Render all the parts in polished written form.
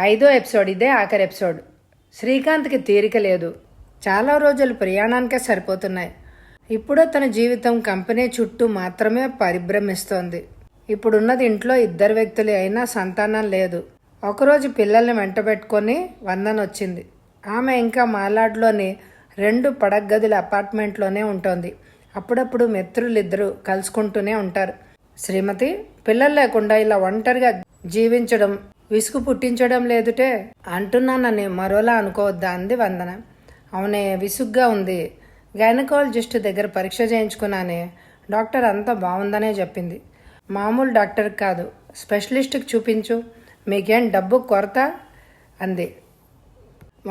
5వ ఎపిసోడ్. ఇదే ఆఖరి ఎపిసోడ్. శ్రీకాంత్కి తీరిక లేదు. చాలా రోజులు ప్రయాణానికే సరిపోతున్నాయి. ఇప్పుడో తన జీవితం కంపెనీ చుట్టూ మాత్రమే పరిభ్రమిస్తోంది. ఇప్పుడున్నది ఇంట్లో 2 వ్యక్తులే అయినా సంతానం లేదు. ఒకరోజు పిల్లల్ని వెంటబెట్టుకొని వందన వచ్చింది. ఆమె ఇంకా మాలాడ్లోని 2 పడగ్గదుల అపార్ట్మెంట్లోనే ఉంటుంది. అప్పుడప్పుడు మిత్రులిద్దరూ కలుసుకుంటూనే ఉంటారు. శ్రీమతి, పిల్లలు లేకుండా ఇలా ఒంటరిగా జీవించడం విసుగు పుట్టించడం లేదుటే అంటున్నానని మరోలా అనుకోవద్దా అంది వందన. అవునే, విసుగ్గా ఉంది. గైనకాలజిస్ట్ దగ్గర పరీక్ష చేయించుకున్నానే. డాక్టర్ అంతా బాగుందనే చెప్పింది. మామూలు డాక్టర్ కాదు, స్పెషలిస్ట్కి చూపించు. మీకేం డబ్బు కొరత అంది.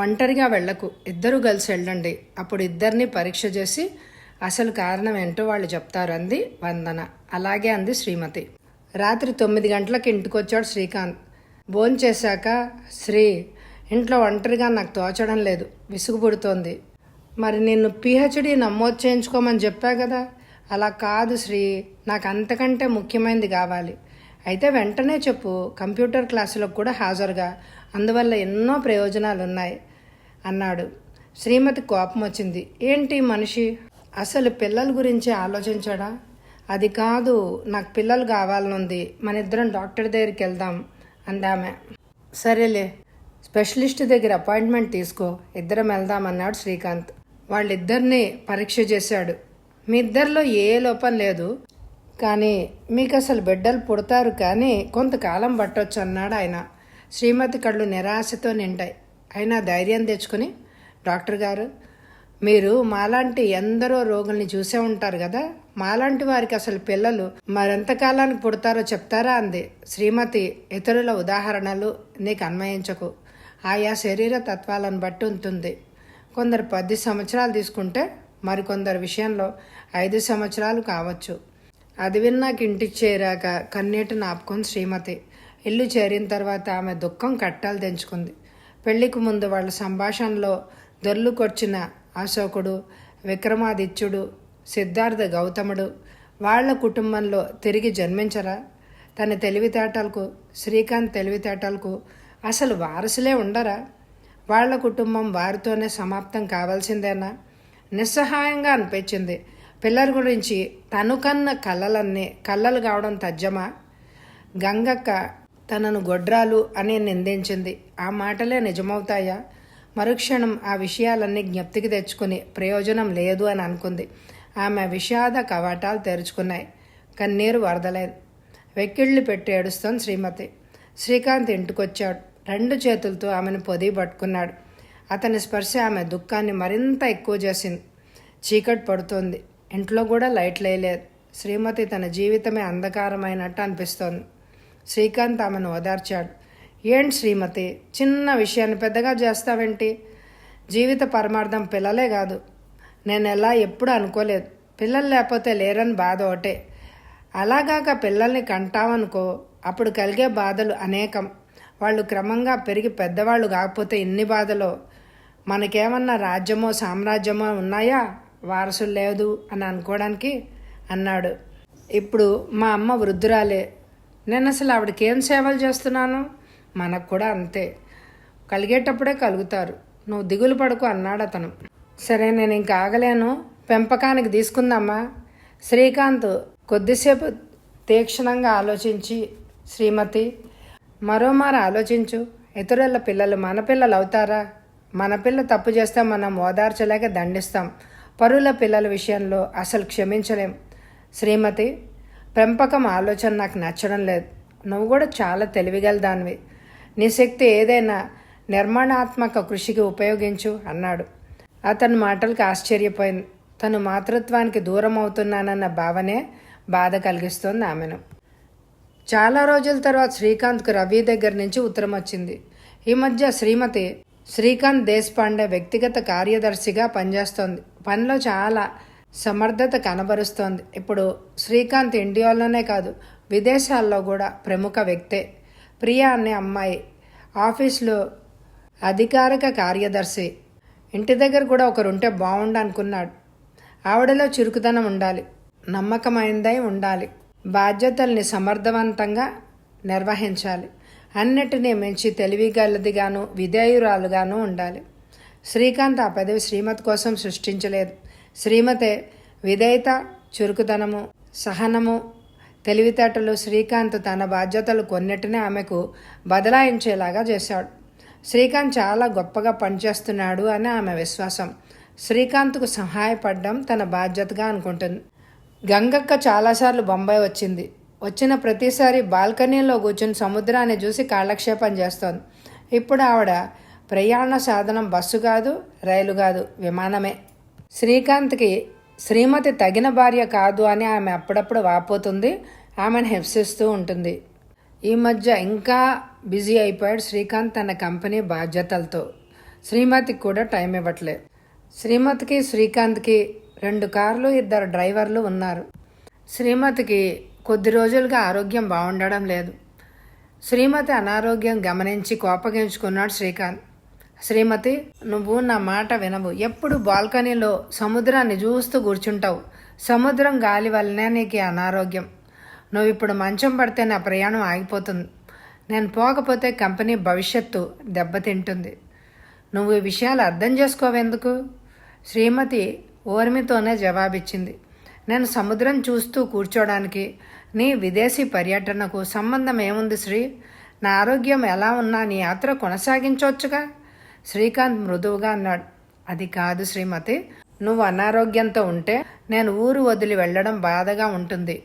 ఒంటరిగా వెళ్లకు, ఇద్దరూ కలిసి వెళ్ళండి. అప్పుడు ఇద్దరిని పరీక్ష చేసి అసలు కారణం ఏంటో వాళ్ళు చెప్తారు అంది వందన. అలాగే అంది శ్రీమతి. రాత్రి 9 గంటలకు ఇంటికొచ్చాడు శ్రీకాంత్. భోంచేశాక, శ్రీ, ఇంట్లో ఒంటరిగా నాకు తోచడం లేదు, విసుగు పుడుతోంది. మరి నిన్ను పిహెచ్డి నమోదు చేయించుకోమని చెప్పా కదా. అలా కాదు శ్రీ, నాకు అంతకంటే ముఖ్యమైనది కావాలి. అయితే వెంటనే చెప్పు, కంప్యూటర్ క్లాసులకు కూడా హాజరుగా, అందువల్ల ఎన్నో ప్రయోజనాలు ఉన్నాయి అన్నాడు. శ్రీమతి కోపం వచ్చింది. ఏంటి మనిషి, అసలు పిల్లల గురించి ఆలోచించాడా? అది కాదు, నాకు పిల్లలు కావాలనుంది, మన ఇద్దరం డాక్టర్ దగ్గరికి వెళ్దాం అందామె. సరేలే, స్పెషలిస్ట్ దగ్గర అపాయింట్మెంట్ తీసుకో, ఇద్దరం వెళ్దామన్నాడు శ్రీకాంత్. వాళ్ళిద్దరినీ పరీక్ష చేశాడు. మీ ఇద్దరిలో ఏ లోపం లేదు, కానీ మీకు అసలు బిడ్డలు పుడతారు, కానీ కొంతకాలం పట్టొచ్చు అన్నాడు ఆయన. శ్రీమతి కళ్ళు నిరాశతో నిండాయి. అయినా ధైర్యం తెచ్చుకుని, డాక్టర్ గారు, మీరు మాలాంటి ఎందరో రోగుల్ని చూసే ఉంటారు కదా, మాలాంటి వారికి అసలు పిల్లలు మరెంతకాలానికి పుడతారో చెప్తారా అంది. శ్రీమతి, ఇతరుల ఉదాహరణలు నీకు అన్వయించకు. ఆయా శరీర తత్వాలను బట్టి ఉంటుంది. కొందరు 10 సంవత్సరాలు తీసుకుంటే మరికొందరి విషయంలో 5 సంవత్సరాలు కావచ్చు. అది విన్నాక ఇంటికి చేరాక కన్నీటి నాపుకుంది శ్రీమతి. ఇల్లు చేరిన తర్వాత ఆమె దుఃఖం కట్టాలు తెంచుకుంది. పెళ్లికి ముందు వాళ్ళ సంభాషణలో దొర్లుకొచ్చిన అశోకుడు, విక్రమాదిత్యుడు, సిద్ధార్థ గౌతముడు వాళ్ల కుటుంబంలో తిరిగి జన్మించరా? తన తెలివితేటలకు, శ్రీకాంత్ తెలివితేటలకు అసలు వారసులే ఉండరా? వాళ్ల కుటుంబం వారితోనే సమాప్తం కావాల్సిందేనా? నిస్సహాయంగా అనిపించింది. పిల్లల గురించి తను కన్న కలలన్నీ కళ్ళలు కావడం తథ్యమా? గంగక్క తనను గొడ్రాలు అని నిందించింది. ఆ మాటలే నిజమవుతాయా? మరుక్షణం ఆ విషయాలన్నీ జ్ఞప్తికి తెచ్చుకుని ప్రయోజనం లేదు అని అనుకుంది. ఆమె విషాద కవాటాలు తెరుచుకున్నాయి. కన్నీరు వరదలేదు. వెక్కిళ్ళు పెట్టి ఏడుస్తోంది శ్రీమతి. శ్రీకాంత్ ఇంటికొచ్చాడు. 2 చేతులతో ఆమెను పొదిగి పట్టుకున్నాడు. అతని స్పర్శ ఆమె దుఃఖాన్ని మరింత ఎక్కువ చేసింది. చీకటి పడుతోంది. ఇంట్లో కూడా లైట్లు వేయలేదు. శ్రీమతి తన జీవితమే అంధకారమైనట్టు అనిపిస్తోంది. శ్రీకాంత్ ఆమెను ఓదార్చాడు. ఏంటి శ్రీమతి, చిన్న విషయాన్ని పెద్దగా చేస్తావేంటి? జీవిత పరమార్థం పిల్లలే కాదు. నేను ఎలా ఎప్పుడు అనుకోలేదు. పిల్లలు లేకపోతే లేరని బాధ ఒకటే. అలాగాక పిల్లల్ని కంటామనుకో, అప్పుడు కలిగే బాధలు అనేకం. వాళ్ళు క్రమంగా పెరిగి పెద్దవాళ్ళు కాకపోతే ఇన్ని బాధలో. మనకేమన్నా రాజ్యమో సామ్రాజ్యమో ఉన్నాయా వారసులు లేదు అని అనుకోవడానికి అన్నాడు. ఇప్పుడు మా అమ్మ వృద్ధురాలే. నేను అసలు ఆవిడకేం సేవలు చేస్తున్నాను? మనకు కూడా అంతే, కలిగేటప్పుడే కలుగుతారు. నువ్వు దిగులు పడుకు అన్నాడు అతను. సరే, నేను ఇంకా ఆగలేను, పెంపకానికి తీసుకుందామా? శ్రీకాంత్ కొద్దిసేపు తీక్షణంగా ఆలోచించి, శ్రీమతి, మరోమారు ఆలోచించు. ఇతరుల పిల్లలు మన పిల్లలు అవుతారా? మన పిల్ల తప్పు చేస్తే మనం ఓదార్చలేక దండిస్తాం. పరుల పిల్లల విషయంలో అసలు క్షమించలేం. శ్రీమతి, పెంపకం ఆలోచన నాకు నచ్చడం లేదు. నువ్వు కూడా చాలా తెలివిగలదానివి. నీ శక్తి ఏదైనా నిర్మాణాత్మక కృషికి ఉపయోగించు అన్నాడు. అతని మాటలకు ఆశ్చర్యపోయింది. తను మాతృత్వానికి దూరం అవుతున్నానన్న భావనే బాధ కలిగిస్తోంది ఆమెను. చాలా రోజుల తర్వాత శ్రీకాంత్కు రవి దగ్గర నుంచి ఉత్తరం వచ్చింది. ఈ మధ్య శ్రీమతి శ్రీకాంత్ దేశపాండే వ్యక్తిగత కార్యదర్శిగా పనిచేస్తోంది. పనిలో చాలా సమర్థత కనబరుస్తోంది. ఇప్పుడు శ్రీకాంత్ ఇండియాలోనే కాదు, విదేశాల్లో కూడా ప్రముఖ వ్యక్తే. ప్రియా అనే అమ్మాయి ఆఫీస్లో అధికారిక కార్యదర్శి. ఇంటి దగ్గర కూడా ఒకరుంటే బాగుండు అనుకున్నాడు. ఆవిడలో చురుకుదనం ఉండాలి, నమ్మకమైనదై ఉండాలి, బాధ్యతల్ని సమర్థవంతంగా నిర్వహించాలి. అన్నిటినీ మించి తెలివిగలదిగాను విధేయురాలుగాను ఉండాలి. శ్రీకాంత్ ఆ పదవి శ్రీమతి కోసం సృష్టించలేదు. శ్రీమతే విధేయత, చురుకుదనము, సహనము, తెలివితేటలు శ్రీకాంత్ తన బాధ్యతలు కొన్నిటిని ఆమెకు బదలాయించేలాగా చేశాడు. శ్రీకాంత్ చాలా గొప్పగా పనిచేస్తున్నాడు అని ఆమె విశ్వాసం. శ్రీకాంత్కు సహాయపడడం తన బాధ్యతగా అనుకుంటుంది. గంగక్క చాలాసార్లు బొంబాయి వచ్చింది. వచ్చిన ప్రతిసారి బాల్కనీలో కూర్చుని సముద్రాన్ని చూసి కాలక్షేపం చేస్తోంది. ఇప్పుడు ఆవిడ ప్రయాణ సాధనం బస్సు కాదు, రైలు కాదు, విమానమే. శ్రీకాంత్కి శ్రీమతి తగిన భార్య కాదు అని ఆమె అప్పుడప్పుడు వాపోతుంది. ఆమెను హింసిస్తూ ఉంటుంది. ఈ మధ్య ఇంకా బిజీ అయిపోయాడు శ్రీకాంత్ తన కంపెనీ బాధ్యతలతో. శ్రీమతికి కూడా టైం ఇవ్వట్లేదు. శ్రీమతికి శ్రీకాంత్కి 2 కార్లు, 2 డ్రైవర్లు ఉన్నారు. శ్రీమతికి కొద్ది రోజులుగా ఆరోగ్యం బాగుండడం లేదు. శ్రీమతి అనారోగ్యం గమనించి కోపగించుకున్నాడు శ్రీకాంత్. శ్రీమతి, నువ్వు నా మాట వినవు. ఎప్పుడు బాల్కనీలో సముద్రాన్ని చూస్తూ కూర్చుంటావు. సముద్రం గాలి వల్లనే నీకు అనారోగ్యం. నువ్వు ఇప్పుడు మంచం పడితే నా ప్రయాణం ఆగిపోతుంది. నేను పోకపోతే కంపెనీ భవిష్యత్తు దెబ్బతింటుంది. నువ్వు ఈ విషయాలు అర్థం చేసుకోవెందుకు? శ్రీమతి ఓర్మితోనే జవాబిచ్చింది. నేను సముద్రం చూస్తూ కూర్చోడానికి నీ విదేశీ పర్యటనకు సంబంధం ఏముంది శ్రీ? నా ఆరోగ్యం ఎలా ఉన్నా నీ యాత్ర కొనసాగించవచ్చుగా? శ్రీకాంత్ మృదువుగా అన్నాడు. అది కాదు శ్రీమతి, నువ్వు అనారోగ్యంతో ఉంటే నేను ఊరు వదిలి వెళ్ళడం బాధగా ఉంటుంది.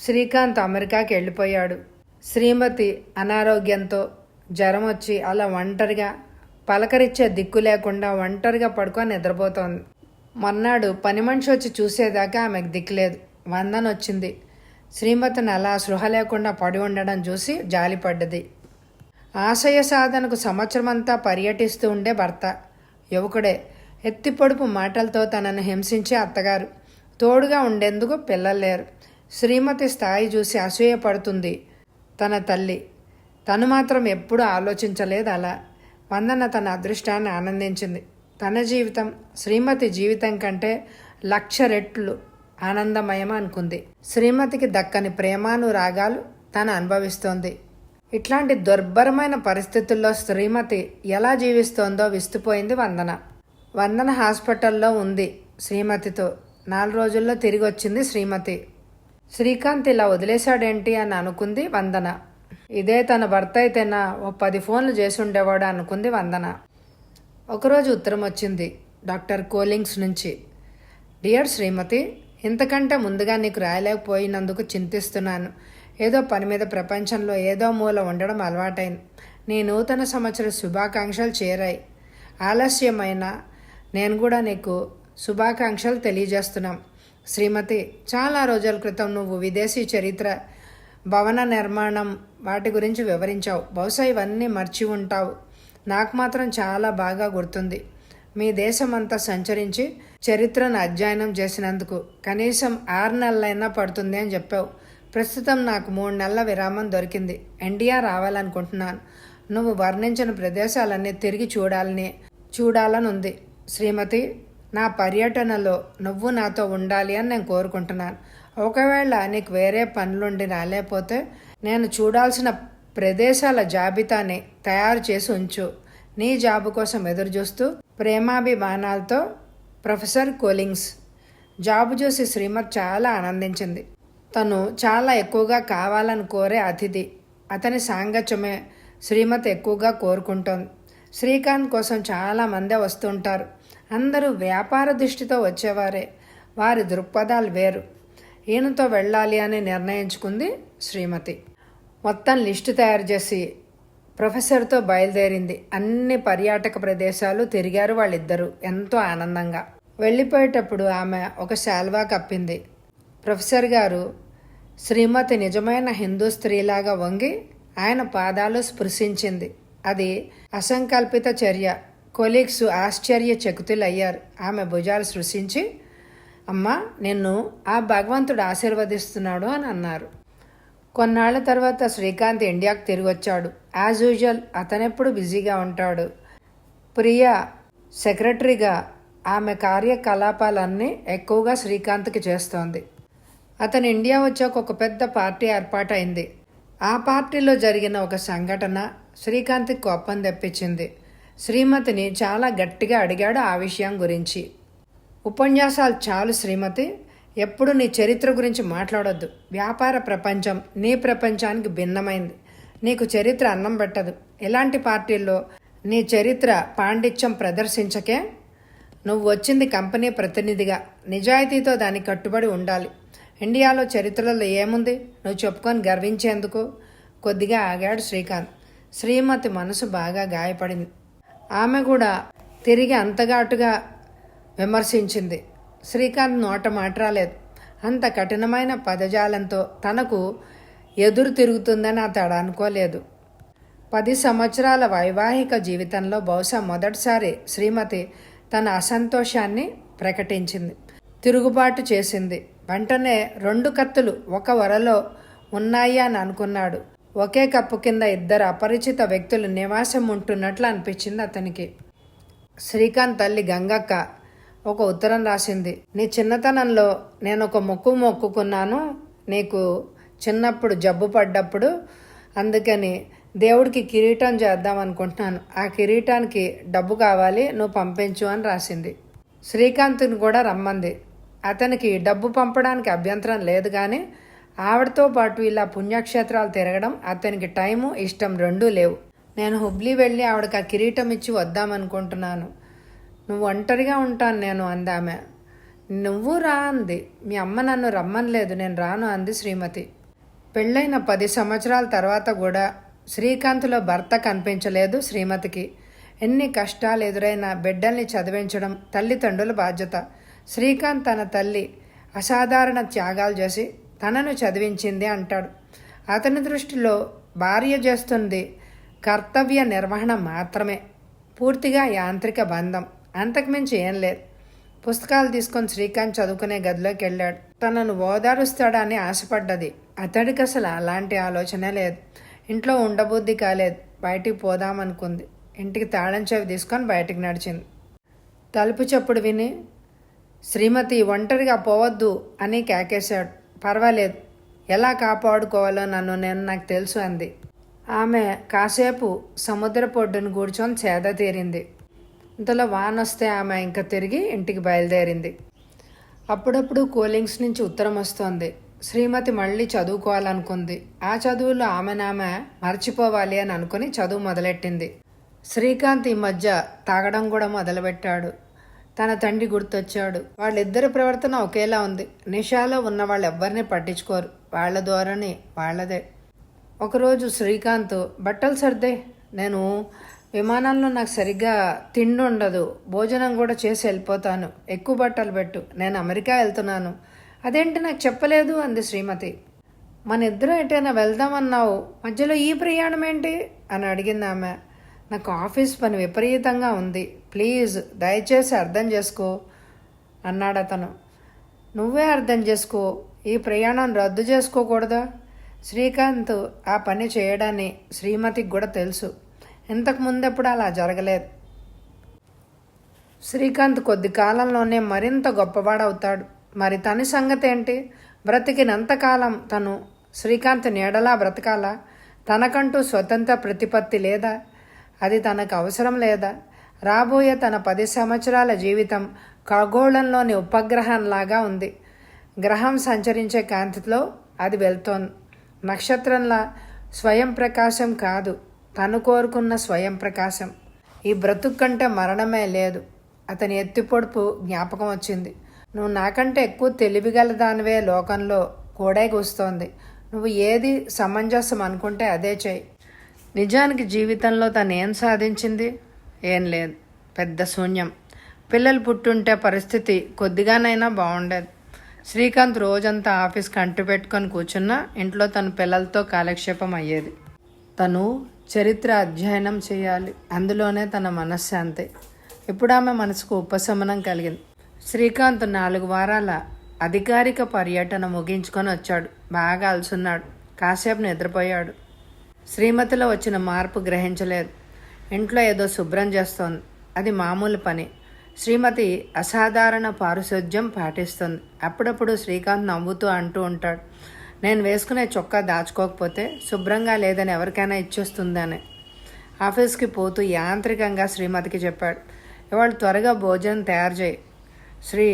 శ్రీకాంత్ అమెరికాకి వెళ్ళిపోయాడు. శ్రీమతి అనారోగ్యంతో జ్వరం వచ్చి అలా ఒంటరిగా, పలకరిచ్చే దిక్కు లేకుండా ఒంటరిగా పడుకొని నిద్రపోతోంది. మొన్నాడు పని మనిషి వచ్చి చూసేదాకా ఆమెకు దిక్కులేదు. వందన వచ్చింది. శ్రీమతిని అలా సృహ లేకుండా పడి ఉండడం చూసి జాలిపడ్డది. ఆశయ సాధనకు సంవత్సరమంతా పర్యటిస్తూ ఉండే భర్త, యువకుడే. ఎత్తిపొడుపు మాటలతో తనను హింసించే అత్తగారు, తోడుగా ఉండేందుకు పిల్లలు లేరు. శ్రీమతి స్థాయి చూసి అసూయపడుతుంది తన తల్లి. తను మాత్రం ఎప్పుడూ ఆలోచించలేదు అలా. వందన తన అదృష్టాన్ని ఆనందించింది. తన జీవితం శ్రీమతి జీవితం కంటే 1,00,000 రెట్లు ఆనందమయం అనుకుంది. శ్రీమతికి దక్కని ప్రేమానురాగాలు తను అనుభవిస్తోంది. ఇట్లాంటి దుర్భరమైన పరిస్థితుల్లో శ్రీమతి ఎలా జీవిస్తోందో విస్తుపోయింది వందన. వందన హాస్పిటల్లో ఉంది శ్రీమతితో. 4 రోజుల్లో తిరిగి వచ్చింది శ్రీమతి. శ్రీకాంత్ ఇలా వదిలేశాడేంటి అని అనుకుంది వందన. ఇదే తన భర్త అయితేనా ఓ 10 ఫోన్లు చేసి ఉండేవాడు అనుకుంది వందన. ఒకరోజు ఉత్తరం వచ్చింది డాక్టర్ కోలింగ్స్ నుంచి. డియర్ శ్రీమతి, ఇంతకంటే ముందుగా నీకు రాయలేకపోయినందుకు చింతిస్తున్నాను. ఏదో పని మీద ప్రపంచంలో ఏదో మూల ఉండడం అలవాటైంది. నీ నూతన సంవత్సర శుభాకాంక్షలు చేరాయి. ఆలస్యమైన నేను కూడా నీకు శుభాకాంక్షలు తెలియజేస్తున్నాం. శ్రీమతి, చాలా రోజుల క్రితం నువ్వు విదేశీ చరిత్ర, భవన నిర్మాణం వాటి గురించి వివరించావు. బహుశా ఇవన్నీ మర్చి ఉంటావు. నాకు మాత్రం చాలా బాగా గుర్తుంది. మీ దేశమంతా సంచరించి చరిత్రను అధ్యయనం చేసినందుకు కనీసం 6 నెలలైనా పడుతుంది అని చెప్పావు. ప్రస్తుతం నాకు 3 నెలల విరామం దొరికింది. ఇండియా రావాలనుకుంటున్నాను. నువ్వు వర్ణించిన ప్రదేశాలన్నీ తిరిగి చూడాలని ఉంది. శ్రీమతి, నా పర్యటనలో నువ్వు నాతో ఉండాలి అని నేను కోరుకుంటున్నాను. ఒకవేళ నీకు వేరే పనులుండి రాలేకపోతే నేను చూడాల్సిన ప్రదేశాల జాబితాని తయారు చేసి ఉంచు. నీ జాబు కోసం ఎదురుచూస్తూ ప్రేమాభిమానాలతో ప్రొఫెసర్ కోలింగ్స్. జాబు చూసి శ్రీమతి చాలా ఆనందించింది. తను చాలా ఎక్కువగా కావాలని కోరే అతిథి. అతని సాంగత్యమే శ్రీమతి ఎక్కువగా కోరుకుంటోంది. శ్రీకాంత్ కోసం చాలామందే వస్తుంటారు. అందరూ వ్యాపార దృష్టితో వచ్చేవారే. వారి దృక్పథాలు వేరు. ఈయనతో వెళ్ళాలి అని నిర్ణయించుకుంది శ్రీమతి. మొత్తం లిస్టు తయారు చేసి ప్రొఫెసర్తో బయలుదేరింది. అన్ని పర్యాటక ప్రదేశాలు తిరిగారు వాళ్ళిద్దరూ ఎంతో ఆనందంగా. వెళ్ళిపోయేటప్పుడు ఆమె ఒక శాల్వా కప్పింది. ప్రొఫెసర్ గారు శ్రీమతి నిజమైన హిందూ స్త్రీలాగా వంగి ఆయన పాదాలు స్పృశించింది. అది అసంకల్పిత చర్య. కొలీగ్స్ ఆశ్చర్యచకితులయ్యారు. ఆమె భుజాలు స్పృశించి, అమ్మా, నిన్ను ఆ భగవంతుడు ఆశీర్వదిస్తున్నాడు అని అన్నారు. కొన్నాళ్ల తర్వాత శ్రీకాంత్ ఇండియాకు తిరిగి వచ్చాడు. యాజ్ యూజువల్ అతనెప్పుడు బిజీగా ఉంటాడు. ప్రియా సెక్రటరీగా ఆమె కార్యకలాపాలన్నీ ఎక్కువగా శ్రీకాంత్కి చేస్తోంది. అతను ఇండియా వచ్చాక ఒక పెద్ద పార్టీ ఏర్పాటైంది. ఆ పార్టీలో జరిగిన ఒక సంఘటన శ్రీకాంత్కి కోపం తెప్పించింది. శ్రీమతిని చాలా గట్టిగా అడిగాడు ఆ విషయం గురించి. ఉపన్యాసాలు చాలు శ్రీమతి, ఎప్పుడు నీ చరిత్ర గురించి మాట్లాడొద్దు. వ్యాపార ప్రపంచం నీ ప్రపంచానికి భిన్నమైంది. నీకు చరిత్ర అన్నం పెట్టదు. ఇలాంటి పార్టీల్లో నీ చరిత్ర పాండిత్యం ప్రదర్శించకే. నువ్వు వచ్చింది కంపెనీ ప్రతినిధిగా, నిజాయితీతో దానికి కట్టుబడి ఉండాలి. ఇండియాలో చరిత్రలో ఏముంది నువ్వు చెప్పుకొని గర్వించేందుకు? కొద్దిగా ఆగాడు శ్రీకాంత్. శ్రీమతి మనసు బాగా గాయపడింది. ఆమె కూడా తిరిగి అంతగాటుగా విమర్శించింది. శ్రీకాంత్ నోట మాట రాలేదు. అంత కఠినమైన పదజాలంతో తనకు ఎదురు తిరుగుతుందని అతడు అనుకోలేదు. 10 సంవత్సరాల వైవాహిక జీవితంలో బహుశా మొదటిసారి శ్రీమతి తన అసంతోషాన్ని ప్రకటించింది, తిరుగుబాటు చేసింది. వెంటనే 2 కత్తులు ఒక వరలో ఉన్నాయి అని అనుకున్నాడు. ఒకే కప్పు కింద 2 అపరిచిత వ్యక్తులు నివాసం ఉంటున్నట్లు అనిపించింది అతనికి. శ్రీకాంత్ తల్లి గంగక్క ఒక ఉత్తరం రాసింది. నీ చిన్నతనంలో నేను ఒక మొక్కుకున్నాను. నీకు చిన్నప్పుడు జబ్బు పడ్డప్పుడు, అందుకని దేవుడికి కిరీటం చేద్దాం అనుకుంటున్నాను. ఆ కిరీటానికి డబ్బు కావాలి, నువ్వు పంపించు అని రాసింది. శ్రీకాంత్ని కూడా రమ్మంది. అతనికి డబ్బు పంపడానికి అభ్యంతరం లేదు, కానీ ఆవిడతో పాటు ఇలా పుణ్యక్షేత్రాలు తిరగడం అతనికి టైము ఇష్టం రెండూ లేవు. నేను హుబ్లీ వెళ్ళి ఆవిడకి ఆ కిరీటం ఇచ్చి వద్దామనుకుంటున్నాను. నువ్వు ఒంటరిగా ఉంటాను నేను అందామె. నువ్వు రా అంది. మీ అమ్మ నన్ను రమ్మనలేదు, నేను రాను అంది శ్రీమతి. పెళ్ళైన 10 సంవత్సరాల తర్వాత కూడా శ్రీకాంత్లో భర్త కనిపించలేదు శ్రీమతికి. ఎన్ని కష్టాలు ఎదురైనా బిడ్డల్ని చదివించడం తల్లిదండ్రుల బాధ్యత. శ్రీకాంత్ తన తల్లి అసాధారణ త్యాగాలు చేసి తనను చదివించింది అంటాడు. అతని దృష్టిలో భార్య చేస్తుంది కర్తవ్య నిర్వహణ మాత్రమే, పూర్తిగా యాంత్రిక బంధం, అంతకుమించి ఏం లేదు. పుస్తకాలు తీసుకొని శ్రీకాంత్ చదువుకునే గదిలోకి వెళ్ళాడు. తనను ఓదారుస్తాడని ఆశపడ్డది. అతడికి అసలు అలాంటి ఆలోచనే లేదు. ఇంట్లో ఉండబుద్ధి కాలేదు. బయటికి పోదామనుకుంది. ఇంటికి తాళం చెవి తీసుకొని బయటికి నడిచింది. తలుపు చప్పుడు విని శ్రీమతి ఒంటరిగా పోవద్దు అని కేకేశాడు. పర్వాలేదు, ఎలా కాపాడుకోవాలో నేను నాకు తెలుసు అంది. ఆమె కాసేపు సముద్రపొడ్డును కూర్చొని సేద తీరింది. ఇంతలో వానొస్తే ఆమె ఇంకా తిరిగి ఇంటికి బయలుదేరింది. అప్పుడప్పుడు కూలింగ్స్ నుంచి ఉత్తరం వస్తోంది. శ్రీమతి మళ్ళీ చదువుకోవాలనుకుంది. ఆ చదువులో ఆమె మర్చిపోవాలి అని అనుకుని చదువు మొదలెట్టింది. శ్రీకాంత్ ఈ మధ్య తాగడం కూడా మొదలుపెట్టాడు. తన తండ్రి గుర్తొచ్చాడు. వాళ్ళిద్దరి ప్రవర్తన ఒకేలా ఉంది. నిషాలో ఉన్న వాళ్ళు ఎవ్వరిని పట్టించుకోరు. వాళ్ళ ధోరణి వాళ్ళదే. ఒకరోజు శ్రీకాంత్, బట్టలు సర్దే, నేను విమానంలో నాకు సరిగ్గా తిండి ఉండదు, భోజనం కూడా చేసి వెళ్ళిపోతాను, ఎక్కువ బట్టలు పెట్టు, నేను అమెరికా వెళ్తున్నాను. అదేంటి నాకు చెప్పలేదు అంది శ్రీమతి. మన ఇద్దరం ఎటైనా వెళ్దామన్నావు, మధ్యలో ఈ ప్రయాణం ఏంటి అని అడిగింది ఆమె. నాకు ఆఫీస్ పని విపరీతంగా ఉంది, ప్లీజ్ దయచేసి అర్థం చేసుకో అన్నాడు అతను. నువ్వే అర్థం చేసుకో, ఈ ప్రయాణం రద్దు చేసుకోకూడదా? శ్రీకాంత్ ఆ పని చేయడాన్ని శ్రీమతికి కూడా తెలుసు. ఇంతకు ముందెప్పుడు అలా జరగలేదు. శ్రీకాంత్ కొద్ది కాలంలోనే మరింత గొప్పవాడవుతాడు. మరి తన సంగతి ఏంటి? బ్రతికినంతకాలం తను శ్రీకాంత్ నీడలా బ్రతకాలా? తనకంటూ స్వతంత్ర ప్రతిపత్తి లేదా? అది తనకు అవసరం లేదా? రాబోయే తన 10 సంవత్సరాల జీవితం ఖగోళంలోని ఉపగ్రహంలాగా ఉంది. గ్రహం సంచరించే కాంతిలో అది వెళ్తోంది. నక్షత్రంలా స్వయం ప్రకాశం కాదు, తను కోరుకున్న స్వయం ప్రకాశం. ఈ బ్రతుకు కంటే మరణమే లేదు. అతని ఎత్తిపొడుపు జ్ఞాపకం వచ్చింది. నువ్వు నాకంటే ఎక్కువ తెలివిగలదానివే లోకంలో కూడా కూస్తోంది. నువ్వు ఏది సమంజసం అనుకుంటే అదే చెయ్యి. నిజానికి జీవితంలో తను ఏం సాధించింది? ఏం లేదు, పెద్ద శూన్యం. పిల్లలు పుట్టుంటే పరిస్థితి కొద్దిగానైనా బాగుండేది. శ్రీకాంత్ రోజంతా ఆఫీస్కి అంటు పెట్టుకొని కూర్చున్నా ఇంట్లో తన పిల్లలతో కాలక్షేపం అయ్యేది. తను చరిత్ర అధ్యయనం చేయాలి, అందులోనే తన మనశ్శాంతి. ఇప్పుడు ఆమె మనసుకు ఉపశమనం కలిగింది. శ్రీకాంత్ 4 వారాల అధికారిక పర్యటన ముగించుకొని వచ్చాడు. బాగా అలసున్నాడు. కాసేపు నిద్రపోయాడు. శ్రీమతిలో వచ్చిన మార్పు గ్రహించలేదు. ఇంట్లో ఏదో శుభ్రం చేస్తోంది. అది మామూలు పని. శ్రీమతి అసాధారణ పారిశుధ్యం పాటిస్తుంది. అప్పుడప్పుడు శ్రీకాంత్ నవ్వుతూ అంటూ ఉంటాడు, నేను వేసుకునే చొక్కా దాచుకోకపోతే శుభ్రంగా లేదని ఎవరికైనా ఇచ్చేస్తుందని. ఆఫీస్కి పోతూ యాంత్రికంగా శ్రీమతికి చెప్పాడు. ఇవాళ త్వరగా భోజనం తయారు చేయి. శ్రీ,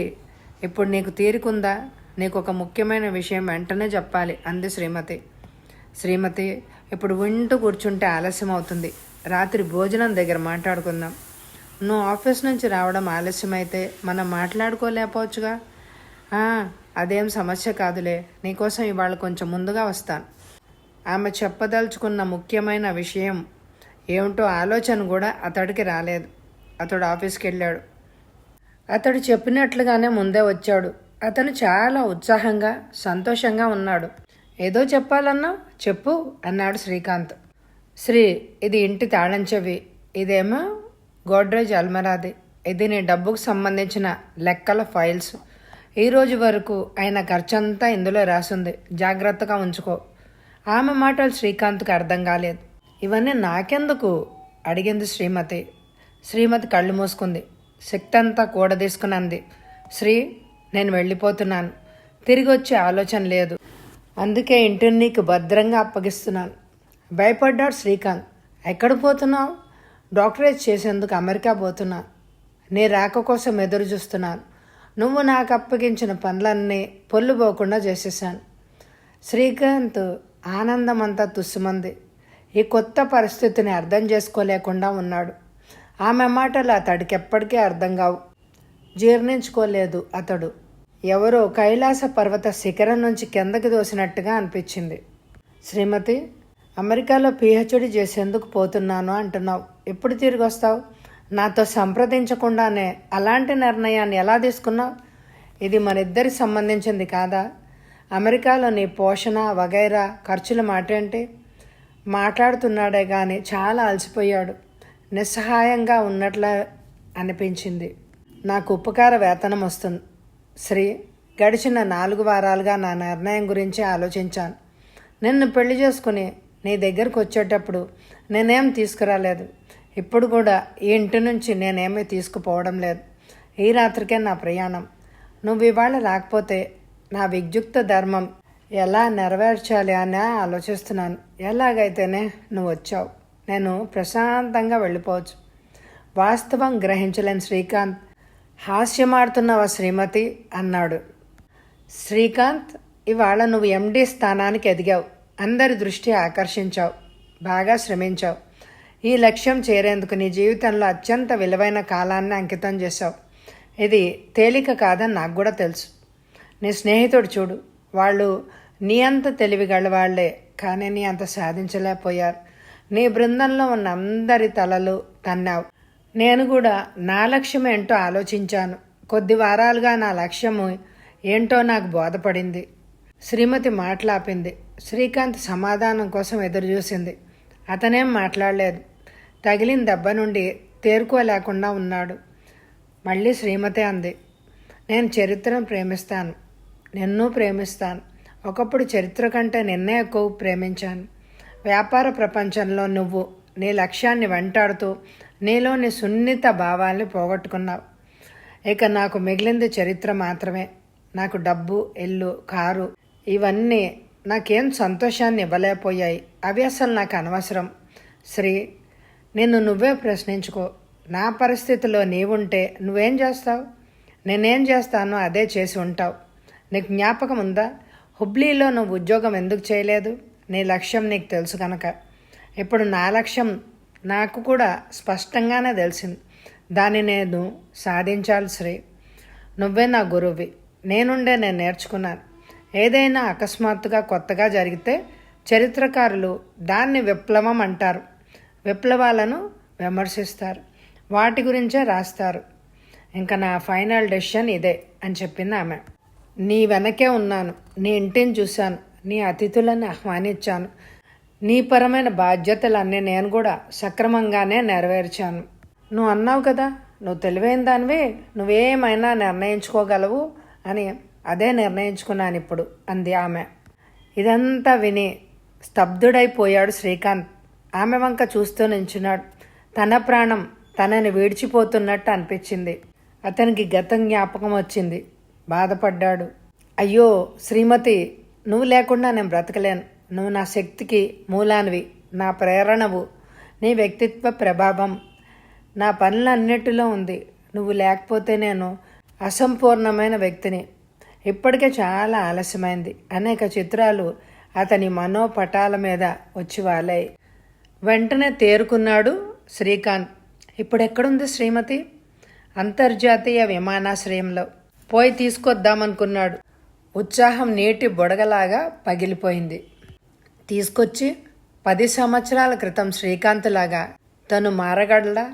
ఇప్పుడు నీకు తీరికుందా? నీకు ఒక ముఖ్యమైన విషయం వెంటనే చెప్పాలి అంది శ్రీమతి. శ్రీమతి, ఇప్పుడు వింటూ కూర్చుంటే ఆలస్యం అవుతుంది. రాత్రి భోజనం దగ్గర మాట్లాడుకుందాం. నువ్వు ఆఫీస్ నుంచి రావడం ఆలస్యమైతే మనం మాట్లాడుకోలేకపోవచ్చుగా. అదేం సమస్య కాదులే, నీకోసం ఇవాళ కొంచెం ముందుగా వస్తాను. ఆమె చెప్పదలుచుకున్న ముఖ్యమైన విషయం ఏమిటో ఆలోచన కూడా అతడికి రాలేదు. అతడు ఆఫీస్కి వెళ్ళాడు. అతడు చెప్పినట్లుగానే ముందే వచ్చాడు. అతను చాలా ఉత్సాహంగా సంతోషంగా ఉన్నాడు. ఏదో చెప్పాలన్నా చెప్పు అన్నాడు శ్రీకాంత్. శ్రీ, ఇది ఇంటి తాళం చెవి. ఇదేమో గోడ్రేజ్ అల్మరాది. ఇది నీ డబ్బుకు సంబంధించిన లెక్కల ఫైల్స్. ఈరోజు వరకు అయిన ఖర్చంతా ఇందులో రాసుంది. జాగ్రత్తగా ఉంచుకో. ఆమె మాటలు శ్రీకాంత్కి అర్థం కాలేదు. ఇవన్నీ నాకెందుకు అడిగింది శ్రీమతి. శ్రీమతి కళ్ళు మూసుకుంది. శక్తి అంతా కూడదీసుకుని అంది. శ్రీ, నేను వెళ్ళిపోతున్నాను. తిరిగి వచ్చే ఆలోచన లేదు. అందుకే ఇంటిని నీకు భద్రంగా అప్పగిస్తున్నాను. భయపడ్డాడు శ్రీకాంత్. ఎక్కడ పోతున్నావు? డాక్టరేట్ చేసేందుకు అమెరికా పోతున్నా. నీ రాక కోసం ఎదురు చూస్తున్నాను. నువ్వు నాకు అప్పగించిన పనులన్నీ పొల్లుపోకుండా చేసేసాను. శ్రీకాంత్ ఆనందమంతా తుస్సుమంది. ఈ కొత్త పరిస్థితిని అర్థం చేసుకోలేకుండా ఉన్నాడు. ఆమె మాటలు అతడికెప్పటికీ అర్థం కావు. జీర్ణించుకోలేదు అతడు. ఎవరో కైలాస పర్వత శిఖరం నుంచి కిందకి దోసినట్టుగా అనిపించింది. శ్రీమతి, అమెరికాలో పిహెచ్డి చేసేందుకు పోతున్నాను అంటున్నావు. ఎప్పుడు తిరిగి వస్తావు? నాతో సంప్రదించకుండానే అలాంటి నిర్ణయాన్ని ఎలా తీసుకున్నావు? ఇది మనిద్దరి సంబంధించింది కాదా? అమెరికాలో నీ పోషణ వగైరా ఖర్చుల మాట ఏంటి? మాట్లాడుతున్నాడే కానీ చాలా అలసిపోయాడు. నిస్సహాయంగా ఉన్నట్ల అనిపించింది. నాకు ఉపకార వేతనం వస్తుంది. శ్రీ, గడిచిన 4 వారాలుగా నా నిర్ణయం గురించి ఆలోచించాను. నిన్ను పెళ్లి చేసుకుని నీ దగ్గరకు వచ్చేటప్పుడు నేనేం తీసుకురాలేదు. ఇప్పుడు కూడా ఈ ఇంటి నుంచి నేనేమీ తీసుకుపోవడం లేదు. ఈ రాత్రికే నా ప్రయాణం. నువ్వు ఇవాళ రాకపోతే నా విద్యుక్త ధర్మం ఎలా నెరవేర్చాలి అని ఆలోచిస్తున్నాను. ఎలాగైతేనే నువ్వు వచ్చావు. నేను ప్రశాంతంగా వెళ్ళిపోవచ్చు. వాస్తవం గ్రహించలేని శ్రీకాంత్, హాస్యమాడుతున్నావా శ్రీమతి అన్నాడు. శ్రీకాంత్, ఇవాళ నువ్వు ఎండి స్థానానికి ఎదిగావు. అందరి దృష్టి ఆకర్షించావు. బాగా శ్రమించావు. ఈ లక్ష్యం చేరేందుకు నీ జీవితంలో అత్యంత విలువైన కాలాన్ని అంకితం చేశావు. ఇది తేలిక కాదని నాకు కూడా తెలుసు. నీ స్నేహితుడు చూడు, వాళ్ళు నీ అంత తెలివిగలవాళ్లే, కానీ నీ అంత సాధించలేకపోయారు. నీ బృందంలో ఉన్న అందరి తలలు తన్నావు. నేను కూడా నా లక్ష్యం ఏంటో ఆలోచించాను. కొద్ది వారాలుగా నా లక్ష్యము ఏంటో నాకు బోధపడింది. శ్రీమతి మాట్లాపింది. శ్రీకాంత్ సమాధానం కోసం ఎదురుచూసింది. అతనేం మాట్లాడలేదు. తగిలిన దెబ్బ నుండి తేరుకోలేకుండా ఉన్నాడు. మళ్ళీ శ్రీమతి అంది, నేను చరిత్రను ప్రేమిస్తాను. నిన్ను ప్రేమిస్తాను. ఒకప్పుడు చరిత్ర కంటే నిన్నే ఎక్కువ ప్రేమించాను. వ్యాపార ప్రపంచంలో నువ్వు నీ లక్ష్యాన్ని వెంటాడుతూ నీలోని సున్నిత భావాల్ని పోగొట్టుకున్నావు. ఇక నాకు మిగిలింది చరిత్ర మాత్రమే. నాకు డబ్బు, ఇల్లు, కారు ఇవన్నీ నాకేం సంతోషాన్ని ఇవ్వలేకపోయాయి. అవి అసలు నాకు అనవసరం. శ్రీ, నిన్ను నువ్వే ప్రశ్నించుకో. నా పరిస్థితిలో నీవుంటే నువ్వేం చేస్తావు? నేనేం చేస్తానో అదే చేసి ఉంటావు. నీకు జ్ఞాపకం ఉందా? హుబ్లీలో నువ్వు ఉద్యోగం ఎందుకు చేయలేదు? నీ లక్ష్యం నీకు తెలుసు కనుక. ఇప్పుడు నా లక్ష్యం నాకు కూడా స్పష్టంగానే తెలిసింది. దాన్ని నేను సాధించాలి. శ్రీ, నువ్వే నా గురువువి. నేను నేర్చుకున్నాను. ఏదైనా అకస్మాత్తుగా కొత్తగా జరిగితే చరిత్రకారులు దాన్ని విప్లవం అంటారు. విప్లవాలను విమర్శిస్తారు. వాటి గురించే రాస్తారు. ఇంకా నా ఫైనల్ డెసిషన్ ఇదే అని చెప్పింది ఆమె. నీ వెనకే ఉన్నాను. నీ ఇంటిని చూశాను. నీ అతిథులను ఆహ్వానించాను. నీ పరమైన బాధ్యతలన్నీ నేను కూడా సక్రమంగానే నెరవేర్చాను. నువ్వు అన్నావు కదా, నువ్వు తెలివైన దానివే, నువ్వేమైనా నిర్ణయించుకోగలవు అని. అదే నిర్ణయించుకున్నాను ఇప్పుడు అంది ఆమె. ఇదంతా విని స్తబ్దుడైపోయాడు శ్రీకాంత్. ఆమె వంక చూస్తూ నించున్నాడు. తన ప్రాణం తనని విడిచిపోతున్నట్టు అనిపించింది. అతనికి గతం జ్ఞాపకం వచ్చింది. బాధపడ్డాడు. అయ్యో శ్రీమతి, నువ్వు లేకుండా నేను బ్రతకలేను. నువ్వు నా శక్తికి మూలానివి, నా ప్రేరణవు, నీ వ్యక్తిత్వ ప్రభావం నా పనులన్నిటిలో ఉంది. నువ్వు లేకపోతే నేను అసంపూర్ణమైన వ్యక్తిని. ఇప్పటికే చాలా ఆలస్యమైంది. అనేక చిత్రాలు అతని మనోపటాల మీద వచ్చి వాలాయి. వెంటనే తేరుకున్నాడు శ్రీకాంత్. ఇప్పుడెక్కడుంది శ్రీమతి? అంతర్జాతీయ విమానాశ్రయంలో. పోయి తీసుకొద్దామనుకున్నాడు. ఉత్సాహం నీటి బుడగలాగా పగిలిపోయింది. తీసుకొచ్చి 10 సంవత్సరాల క్రితం శ్రీకాంత్లాగా తను మారగలడా?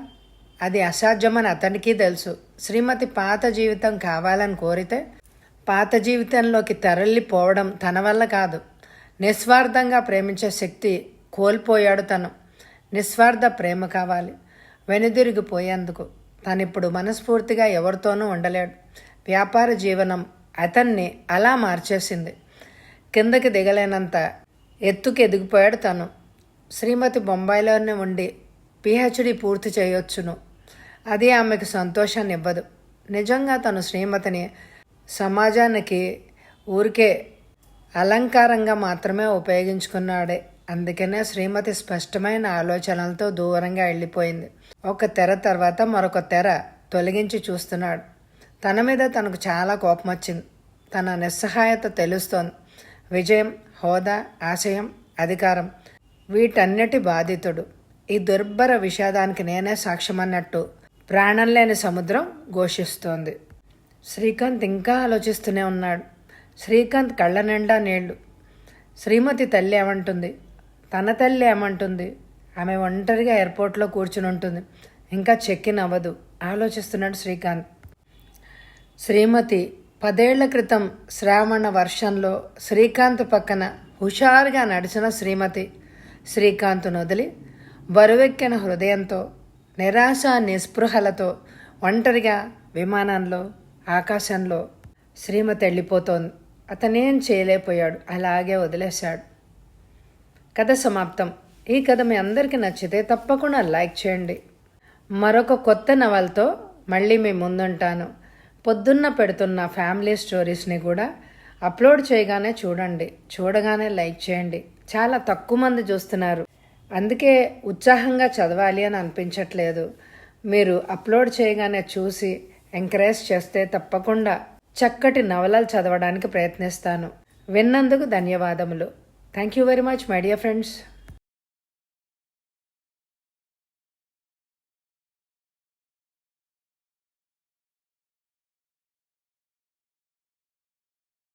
అది అసాధ్యమని అతనికి తెలుసు. శ్రీమతి పాత జీవితం కావాలని కోరితే పాత జీవితంలోకి తరలిపోవడం తన వల్ల కాదు. నిస్వార్థంగా ప్రేమించే శక్తి కోల్పోయాడు తను. నిస్వార్థ ప్రేమ కావాలి. వెనుదిరిగిపోయేందుకు తనిప్పుడు మనస్ఫూర్తిగా ఎవరితోనూ ఉండలేడు. వ్యాపార జీవనం అతన్ని అలా మార్చేసింది. కిందకి దిగలేనంత ఎత్తుకు ఎదిగిపోయాడు తను. శ్రీమతి బొంబాయిలోనే ఉండి పిహెచ్డి పూర్తి చేయొచ్చును. అది ఆమెకు సంతోషాన్ని ఇవ్వదు. నిజంగా తను శ్రీమతిని సమాజానికి ఊరికే అలంకారంగా మాత్రమే ఉపయోగించుకున్నాడే. అందుకనే శ్రీమతి స్పష్టమైన ఆలోచనలతో దూరంగా వెళ్ళిపోయింది. ఒక తెర తర్వాత మరొక తెర తొలగించి చూస్తున్నాడు. తన మీద తనకు చాలా కోపం వచ్చింది. తన నిస్సహాయత తెలుస్తోంది. విజయం, హోదా, ఆశయం, అధికారం వీటన్నిటి బాధితుడు. ఈ దుర్భర విషాదానికి నేనే సాక్ష్యమన్నట్టు ప్రాణం లేని సముద్రం ఘోషిస్తోంది. శ్రీకాంత్ ఇంకా ఆలోచిస్తూనే ఉన్నాడు. శ్రీకాంత్ కళ్ళ నిండా నీళ్లు. శ్రీమతి తల్లి ఏమంటుంది? తన తల్లి ఏమంటుంది? ఆమె ఒంటరిగా ఎయిర్పోర్ట్లో కూర్చుని ఉంటుంది. ఇంకా చెక్కిన్ అవ్వదు. ఆలోచిస్తున్నాడు శ్రీకాంత్. శ్రీమతి 10 ఏళ్ల క్రితం శ్రావణ వర్షంలో శ్రీకాంత్ పక్కన హుషారుగా నడిచిన శ్రీమతి శ్రీకాంత్ను వదిలి బరువెక్కిన హృదయంతో, నిరాశ నిస్పృహలతో ఒంటరిగా విమానంలో, ఆకాశంలో శ్రీమతి వెళ్ళిపోతోంది. అతనేం చేయలేకపోయాడు. అలాగే వదిలేశాడు. కథ సమాప్తం. ఈ కథ మీ అందరికీ నచ్చితే తప్పకుండా లైక్ చేయండి. మరొక కొత్త నవలతో మళ్ళీ మీ ముందుంటాను. పొద్దున్న పెడుతున్న ఫ్యామిలీ స్టోరీస్ని కూడా అప్లోడ్ చేయగానే చూడండి. చూడగానే లైక్ చేయండి. చాలా తక్కువ మంది చూస్తున్నారు. అందుకే ఉత్సాహంగా చదవాలి అని అనిపించట్లేదు. మీరు అప్లోడ్ చేయగానే చూసి ఎంకరేజ్ చేస్తే తప్పకుండా చక్కటి నవలలు చదవడానికి ప్రయత్నిస్తాను. విన్నందుకు ధన్యవాదములు. Thank you very much my dear friends.